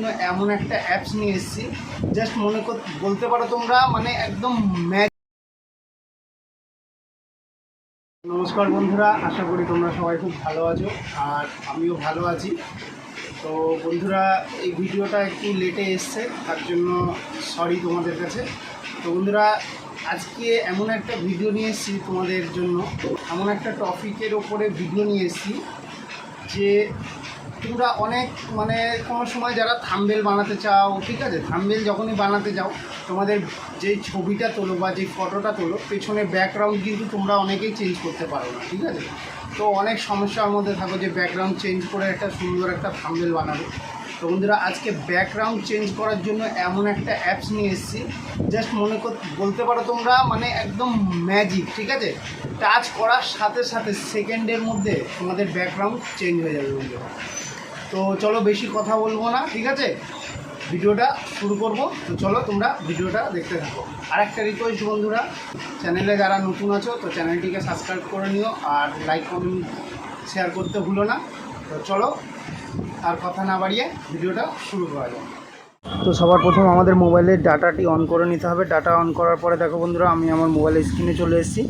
জন্য এমন একটা অ্যাপস নিয়ে এসেছি, জাস্ট বলতে পারো তোমরা মানে একদম নমস্কার বন্ধুরা, আশা করি তোমরা সবাই খুব ভালো আছো আর আমিও ভালো আছি। তো বন্ধুরা, এই ভিডিওটা একটু লেটে এসছে, তার জন্য সরি তোমাদের কাছে। তো বন্ধুরা, আজকে এমন একটা ভিডিও নিয়ে এসেছি তোমাদের জন্য, এমন একটা টপিকের ওপরে ভিডিও নিয়ে এসেছি যে তোমরা অনেক মানে কোনো সময় যারা থাম্বনেল বানাতে চাও, ঠিক আছে, থাম্বনেল যখনই বানাতে যাও তোমাদের যেই ছবিটা তোলো বা যেই ফটোটা তোলো, পেছনে ব্যাকগ্রাউন্ড কিন্তু তোমরা অনেকেই চেঞ্জ করতে পারো না, ঠিক আছে। তো অনেক সমস্যার মধ্যে থাকো যে ব্যাকগ্রাউন্ড চেঞ্জ করে একটা সুন্দর একটা থাম্বনেল বানাবে। তো বন্ধুরা, আজকে ব্যাকগ্রাউন্ড চেঞ্জ করার জন্য এমন একটা অ্যাপস নিয়ে এসেছি, জাস্ট বলতে পারো তোমরা মানে একদম ম্যাজিক, ঠিক আছে। টাচ করার সাথে সাথে সেকেন্ডের মধ্যে তোমাদের ব্যাকগ্রাউন্ড চেঞ্জ হয়ে যাবে বন্ধুরা। তো চলো বেশি কথা বলবো না, ঠিক আছে, ভিডিওটা শুরু করব। তো চলো তোমরা ভিডিওটা দেখতে থাকো। আর একটা রিকোয়েস্ট বন্ধুরা, চ্যানেলে যারা নতুন আছো তো চ্যানেলটিকে সাবস্ক্রাইব করে নিও আর লাইক কমেন্ট শেয়ার করতে ভুলো না। তো চলো আর কথা না বাড়িয়ে ভিডিওটা শুরু করা যাক। তো সবার প্রথম আমাদের মোবাইলের ডাটাটি অন করে নিতে হবে। ডাটা অন করার পরে দেখো বন্ধুরা, আমি আমার মোবাইলের স্ক্রিনে চলে এসেছি।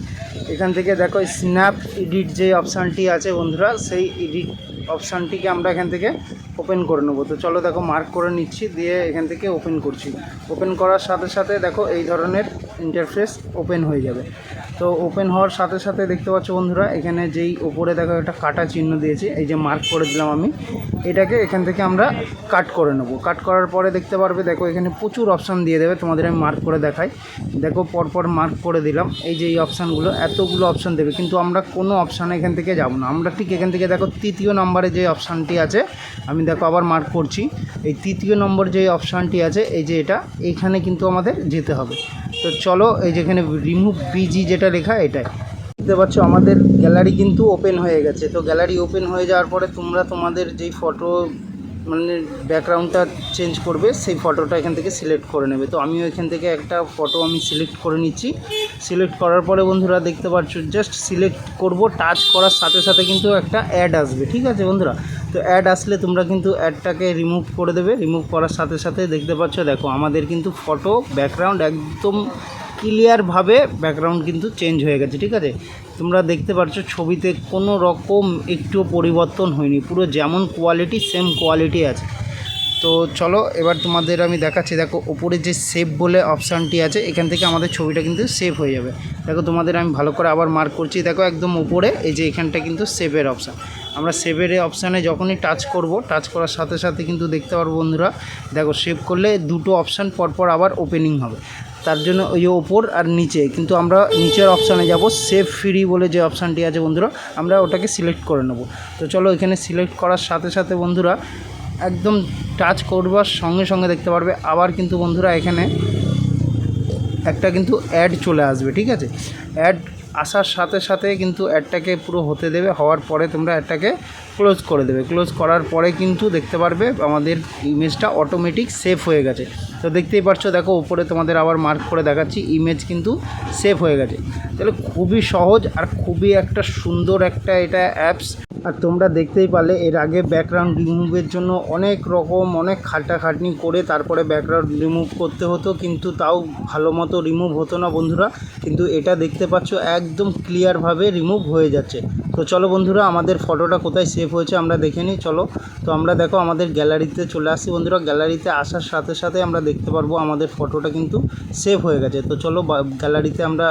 এখান থেকে দেখো স্ন্যাপ এডিট যে অপশানটি আছে বন্ধুরা, সেই এডিট অপশানটিকে আমরা এখান থেকে ওপেন করে নেবো। তো চলো দেখো মার্ক করে নিচ্ছি, দিয়ে এখান থেকে ওপেন করছি। ওপেন করার সাথে সাথে দেখো এই ধরনের ইন্টারফেস ওপেন হয়ে যাবে। তো ওপেন হওয়ার সাথে সাথে দেখতে পাচ্ছ বন্ধুরা, এখানে যেই ওপরে দেখো একটা কাটা চিহ্ন দিয়েছি, এই যে মার্ক করে দিলাম আমি, এটাকে এখান থেকে আমরা কাট করে নেব। কাট করার পরে দেখতে পারবে দেখো এখানে প্রচুর অপশান দিয়ে দেবে, তোমাদের আমি মার্ক করে দেখাই। দেখো পরপর মার্ক করে দিলাম, এই যে এই অপশানগুলো, এতগুলো অপশান দেবে, কিন্তু আমরা কোনো অপশান এখান থেকে যাব না। আমরা ঠিক এখান থেকে দেখো তৃতীয় নম্বরে যে অপশানটি আছে, আমি দেখো আবার মার্ক করছি, এই তৃতীয় নম্বর যে অপশানটি আছে, এই যে এটা, এইখানে কিন্তু আমাদের যেতে হবে। তো চলো, এই যেখানে রিমুভ বিজি যেটা লেখা, এটাই দেখতে পাচ্ছ আমাদের গ্যালারি কিন্তু ওপেন হয়ে গেছে। তো গ্যালারি ওপেন হয়ে যাওয়ার পরে তোমরা তোমাদের যেই ফটো মানে ব্যাকগ্রাউন্ডটা চেঞ্জ করবে, সেই ফটোটা এখান থেকে সিলেক্ট করে নেবে। তো আমিও এখান থেকে একটা ফটো আমি সিলেক্ট করে নিচ্ছি। সিলেক্ট করার পরে বন্ধুরা দেখতে পাচ্ছ, জাস্ট সিলেক্ট করব, টাচ করার সাথে সাথে কিন্তু একটা অ্যাড আসবে, ঠিক আছে বন্ধুরা। তো অ্যাড আসলে তোমরা কিন্তু অ্যাডটাকে রিমুভ করে দেবে। রিমুভ করার সাথে সাথে দেখতে পাচ্ছ দেখো আমাদের কিন্তু ফটো ব্যাকগ্রাউন্ড একদম ক্লিয়ারভাবে ব্যাকগ্রাউন্ড কিন্তু চেঞ্জ হয়ে গেছে, ঠিক আছে। তোমরা দেখতে পাচ্ছ ছবিতে কোনো রকম একটুও পরিবর্তন হয়নি, পুরো যেমন কোয়ালিটি সেম কোয়ালিটি আছে। তো চলো এবার তোমাদের আমি দেখাচ্ছি। দেখো ওপরে যে সেভ বলে অপশানটি আছে, এখান থেকে আমাদের ছবিটা কিন্তু সেভ হয়ে যাবে। দেখো তোমাদের আমি ভালো করে আবার মার্ক করছি, দেখো একদম উপরে এই যে এখানটা কিন্তু সেভের অপশান। আমরা সেভের অপশানে যখনই টাচ করব, টাচ করার সাথে সাথে কিন্তু দেখতে পারবো বন্ধুরা, দেখো সেভ করলে দুটো অপশান পরপর আবার ওপেনিং হবে। তার জন্য ওই ওপর আর নিচে কিন্তু আমরা নিচের অপশানে যাব, সেভ ফ্রি বলে যে অপশানটি আছে বন্ধুরা, আমরা ওটাকে সিলেক্ট করে নেব। তো চলো এখানে সিলেক্ট করার সাথে সাথে বন্ধুরা একদম টাচ করবার সঙ্গে সঙ্গে দেখতে পারবে আবার কিন্তু বন্ধুরা এখানে একটা কিন্তু অ্যাড চলে আসবে, ঠিক আছে। অ্যাড আসার সাথে সাথে কিন্তু অ্যাডটাকে পুরো হতে দেবে, হওয়ার পরে তোমরা অ্যাডটাকে ক্লোজ করে দেবে। ক্লোজ করার পরে কিন্তু দেখতে পারবে আমাদের ইমেজটা অটোমেটিক সেভ হয়ে গেছে। তো দেখতেই পাচ্ছ দেখো উপরে তোমাদের আবার মার্ক করে দেখাচ্ছি, ইমেজ কিন্তু সেভ হয়ে গেছে। তাহলে খুবই সহজ আর খুবই একটা সুন্দর একটা এটা অ্যাপস। আর তোমরা দেখতেই পারলে এর আগে ব্যাকগ্রাউন্ড রিমুভের জন্য অনেক রকম অনেক খাটাখাটনি করে তারপরে ব্যাকগ্রাউন্ড রিমুভ করতে হতো, কিন্তু তাও ভালো মতো রিমুভ হতো না বন্ধুরা। কিন্তু এটা দেখতে পাচ্ছ একদম ক্লিয়ারভাবে রিমুভ হয়ে যাচ্ছে। তো চলো বন্ধুরা, আমাদের ফটোটা কোথায় সেভ হয়েছে আমরা দেখে নিই, চলো। তো আমরা দেখো আমাদের গ্যালারিতে চলে আসছি বন্ধুরা। গ্যালারিতে আসার সাথে সাথে আমরা দেখতে পারবো আমাদের ফটোটা কিন্তু সেভ হয়ে গেছে। তো চলো গ্যালারিতে আমরা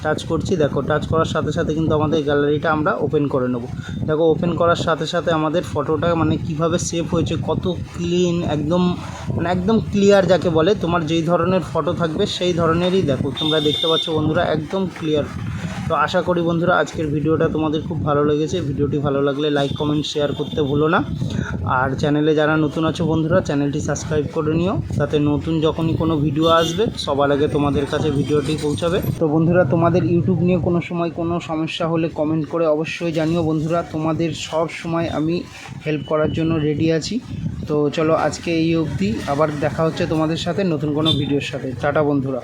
টাচ করছি, দেখো টাচ করার সাথে সাথে কিন্তু আমাদের গ্যালারিটা আমরা ওপেন করে নেব। দেখো ওপেন করার সাথে সাথে আমাদের ফটোটা মানে কিভাবে সেভ হয়েছে, কত ক্লিন, একদম মানে একদম ক্লিয়ার যাকে বলে, তোমার যেই ধরনের ফটো থাকবে সেই ধরনেরই দেখো তোমরা দেখতে পাচ্ছ বন্ধুরা, একদম ক্লিয়ার। তো আশা করি বন্ধুরা আজকের ভিডিওটা তোমাদের খুব ভালো লেগেছে। ভিডিওটি ভালো লাগলে লাইক কমেন্ট শেয়ার করতে ভুলো না। আর চ্যানেলে যারা নতুন আছো বন্ধুরা, চ্যানেলটি সাবস্ক্রাইব করে নিও, তাতে নতুন যখনই কোনো ভিডিও আসবে সবার আগে তোমাদের কাছে ভিডিওটি পৌঁছাবে। তো বন্ধুরা, তোমাদের ইউটিউব নিয়ে কোনো সময় কোনো সমস্যা হলে কমেন্ট করে অবশ্যই জানিও বন্ধুরা, তোমাদের সব সময় আমি হেল্প করার জন্য রেডি আছি। তো চলো আজকে এই অবধি, আবার দেখা হচ্ছে তোমাদের সাথে নতুন কোনো ভিডিওর সাথে। টাটা বন্ধুরা।